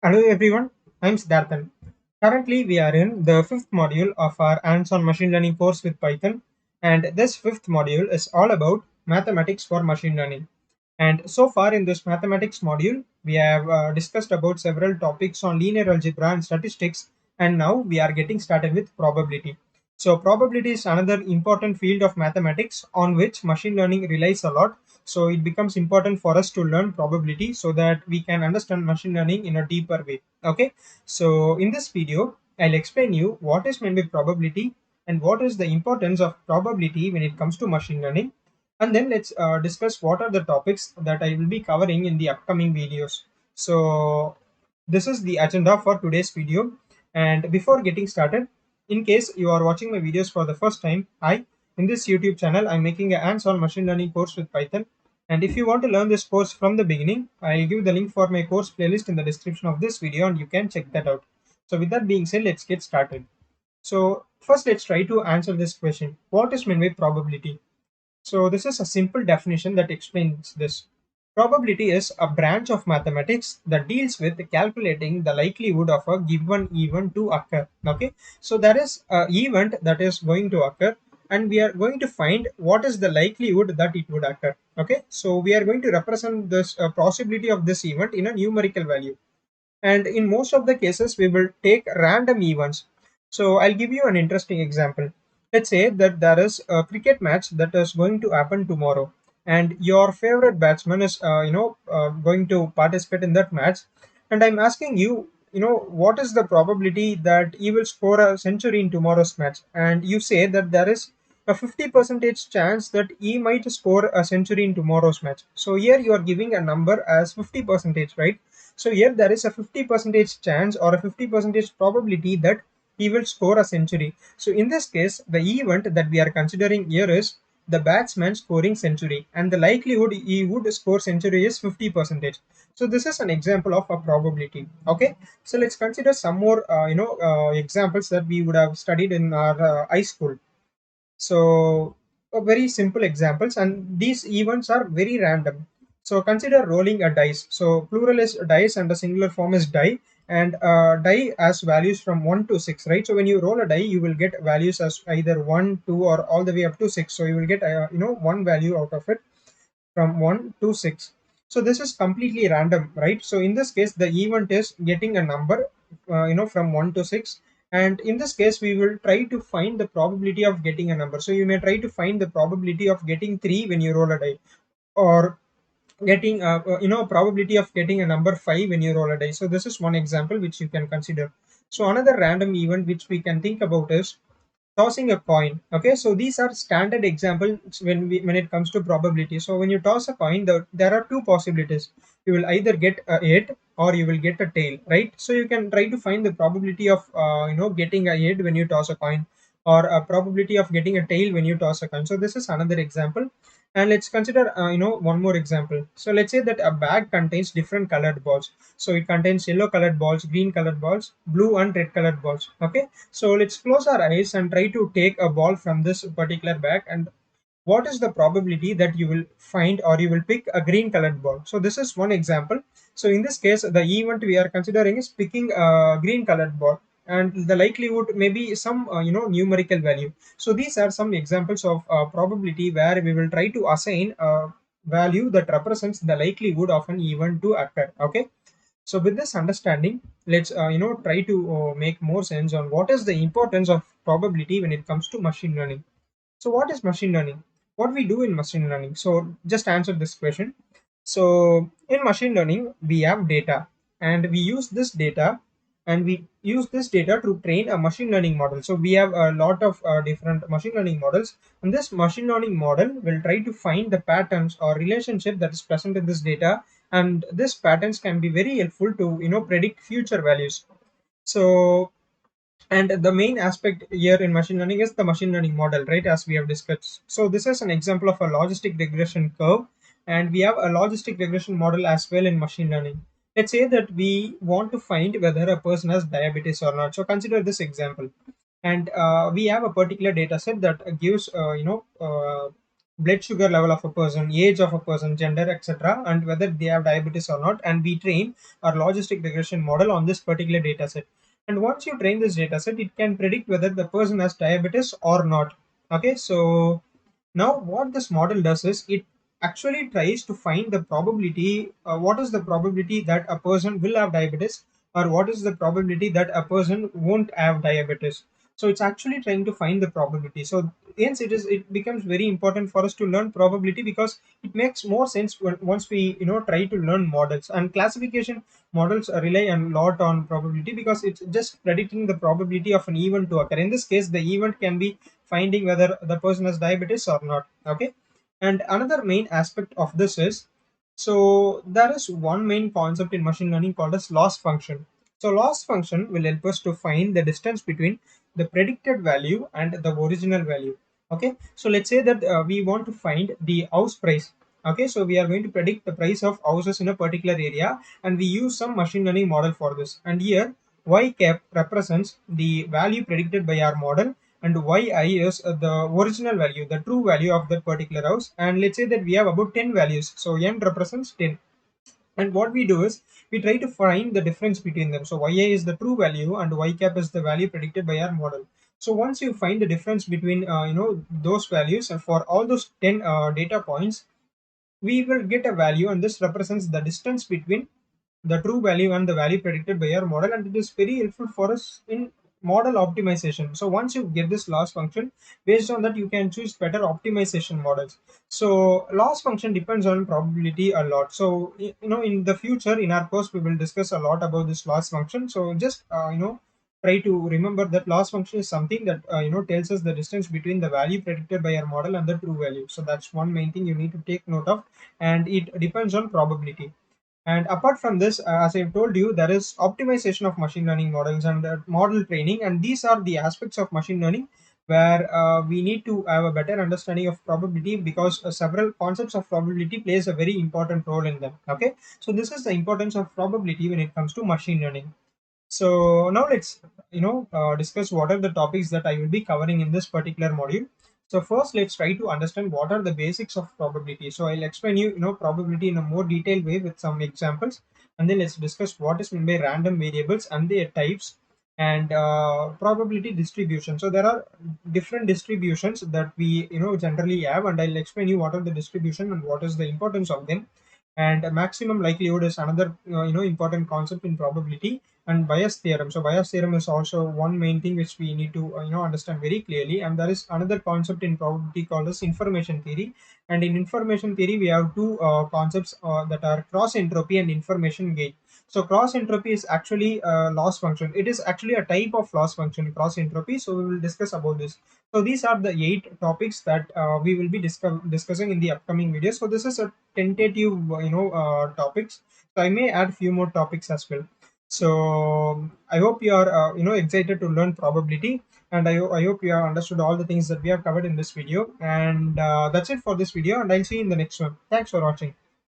Hello everyone, I'm Siddharthan. Currently, we are in the fifth module of our hands-on machine learning course with Python, and this fifth module is all about mathematics for machine learning. And so far in this mathematics module, we have discussed about several topics on linear algebra and statistics, and now we are getting started with probability. So probability is another important field of mathematics on which machine learning relies a lot. So it becomes important for us to learn probability so that we can understand machine learning in a deeper way. Okay, so in this video, I'll explain you what is meant by probability and what is the importance of probability when it comes to machine learning, and then let's discuss what are the topics that I will be covering in the upcoming videos. So this is the agenda for today's video. And before getting started, in case you are watching my videos for the first time, in this YouTube channel, I'm making a hands-on machine learning course with Python. And if you want to learn this course from the beginning, I'll give the link for my course playlist in the description of this video and you can check that out. So with that being said, let's get started. So first, let's try to answer this question. What is meant by probability? So this is a simple definition that explains this. Probability is a branch of mathematics that deals with calculating the likelihood of a given event to occur. Okay, so there is an event that is going to occur, and we are going to find what is the likelihood that it would occur. Okay, so we are going to represent this possibility of this event in a numerical value, and in most of the cases we will take random events. So I'll give you an interesting example. Let's say that there is a cricket match that is going to happen tomorrow, and your favorite batsman is going to participate in that match, and I'm asking you, what is the probability that he will score a century in tomorrow's match, and you say that there is a 50 percentage chance that he might score a century in tomorrow's match. So here you are giving a number as 50 percentage, right? So here there is a 50 percentage chance or a 50 percentage probability that he will score a century. So in this case, the event that we are considering here is the batsman scoring century, and the likelihood he would score century is 50 percentage. So this is an example of a probability. Okay, so let's consider some more examples that we would have studied in our high school. So very simple examples, and these events are very random. So consider rolling a dice. So plural is dice and the singular form is die, and die has values from 1 to 6, right? So when you roll a die, you will get values as either 1, 2, or all the way up to 6. So you will get one value out of it from 1 to 6. So this is completely random, right? So in this case, the event is getting a number, from 1 to 6. And in this case, we will try to find the probability of getting a number. So you may try to find the probability of getting 3 when you roll a die, or getting probability of getting a number 5 when you roll a die. So this is one example which you can consider. So another random event which we can think about is tossing a coin. Okay, so these are standard examples when it comes to probability. So when you toss a coin, there are two possibilities. You will either get a head or you will get a tail, right? So you can try to find the probability of getting a head when you toss a coin, or a probability of getting a tail when you toss a coin. So this is another example. And let's consider one more example. So let's say that a bag contains different colored balls. So it contains yellow colored balls, green colored balls, blue and red colored balls. Okay, so let's close our eyes and try to take a ball from this particular bag, and what is the probability that you will find or you will pick a green colored ball? So this is one example. So in this case, the event we are considering is picking a green colored ball, and the likelihood may be some numerical value. So these are some examples of probability where we will try to assign a value that represents the likelihood of an event to occur. Okay, so with this understanding, let's try to make more sense on what is the importance of probability when it comes to machine learning. So what is machine learning? What we do in machine learning? So just answer this question. So in machine learning, we have data, and we use this data, and we use this data to train a machine learning model. So we have a lot of different machine learning models, and this machine learning model will try to find the patterns or relationship that is present in this data, and these patterns can be very helpful to predict future values. So, and the main aspect here in machine learning is the machine learning model, right? As we have discussed. So this is an example of a logistic regression curve, and we have a logistic regression model as well in machine learning. Let's say that we want to find whether a person has diabetes or not. So consider this example, and we have a particular data set that gives blood sugar level of a person, age of a person, gender, etc., and whether they have diabetes or not. And we train our logistic regression model on this particular data set. And once you train this data set, it can predict whether the person has diabetes or not. Okay, so now what this model does is it actually tries to find the probability, what is the probability that a person will have diabetes, or what is the probability that a person won't have diabetes. So it's actually trying to find the probability. So hence it becomes very important for us to learn probability, because it makes more sense once we try to learn models. And classification models rely a lot on probability, because it's just predicting the probability of an event to occur. In this case, the event can be finding whether the person has diabetes or not. Okay, and another main aspect of this is, so there is one main concept in machine learning called as loss function. So loss function will help us to find the distance between the predicted value and the original value. Okay, so let's say that we want to find the house price. Okay, so we are going to predict the price of houses in a particular area, and we use some machine learning model for this. And here y cap represents the value predicted by our model, and yi is the original value, the true value of that particular house. And let's say that we have about 10 values, so n represents 10. And what we do is we try to find the difference between them. So yi is the true value and y cap is the value predicted by our model. So once you find the difference between those values, and for all those 10 data points, we will get a value, and this represents the distance between the true value and the value predicted by your model. And it is very helpful for us in model optimization. So once you get this loss function, based on that you can choose better optimization models. So loss function depends on probability a lot. So in the future in our course we will discuss a lot about this loss function. So just try to remember that loss function is something that tells us the distance between the value predicted by our model and the true value. So that's one main thing you need to take note of, and it depends on probability. And apart from this, as I've told you, there is optimization of machine learning models and model training. And these are the aspects of machine learning where we need to have a better understanding of probability, because several concepts of probability plays a very important role in them. Okay, so this is the importance of probability when it comes to machine learning. So now let's discuss what are the topics that I will be covering in this particular module. So first, let's try to understand what are the basics of probability. So I'll explain you probability in a more detailed way with some examples, and then let's discuss what is meant by random variables and their types, and probability distribution. So there are different distributions that we generally have, and I'll explain you what are the distribution and what is the importance of them. And maximum likelihood is another important concept in probability, and bias theorem. So bias theorem is also one main thing which we need to understand very clearly. And there is another concept in probability called as information theory. And in information theory we have two concepts that are cross entropy and information gain. So cross entropy is actually a loss function. It is actually a type of loss function, cross entropy. So we will discuss about this. So these are the 8 topics that we will be discussing in the upcoming video. So this is a tentative topics. So I may add few more topics as well. So I hope you are excited to learn probability, and I hope you have understood all the things that we have covered in this video. And that's it for this video, and I'll see you in the next one. Thanks for watching.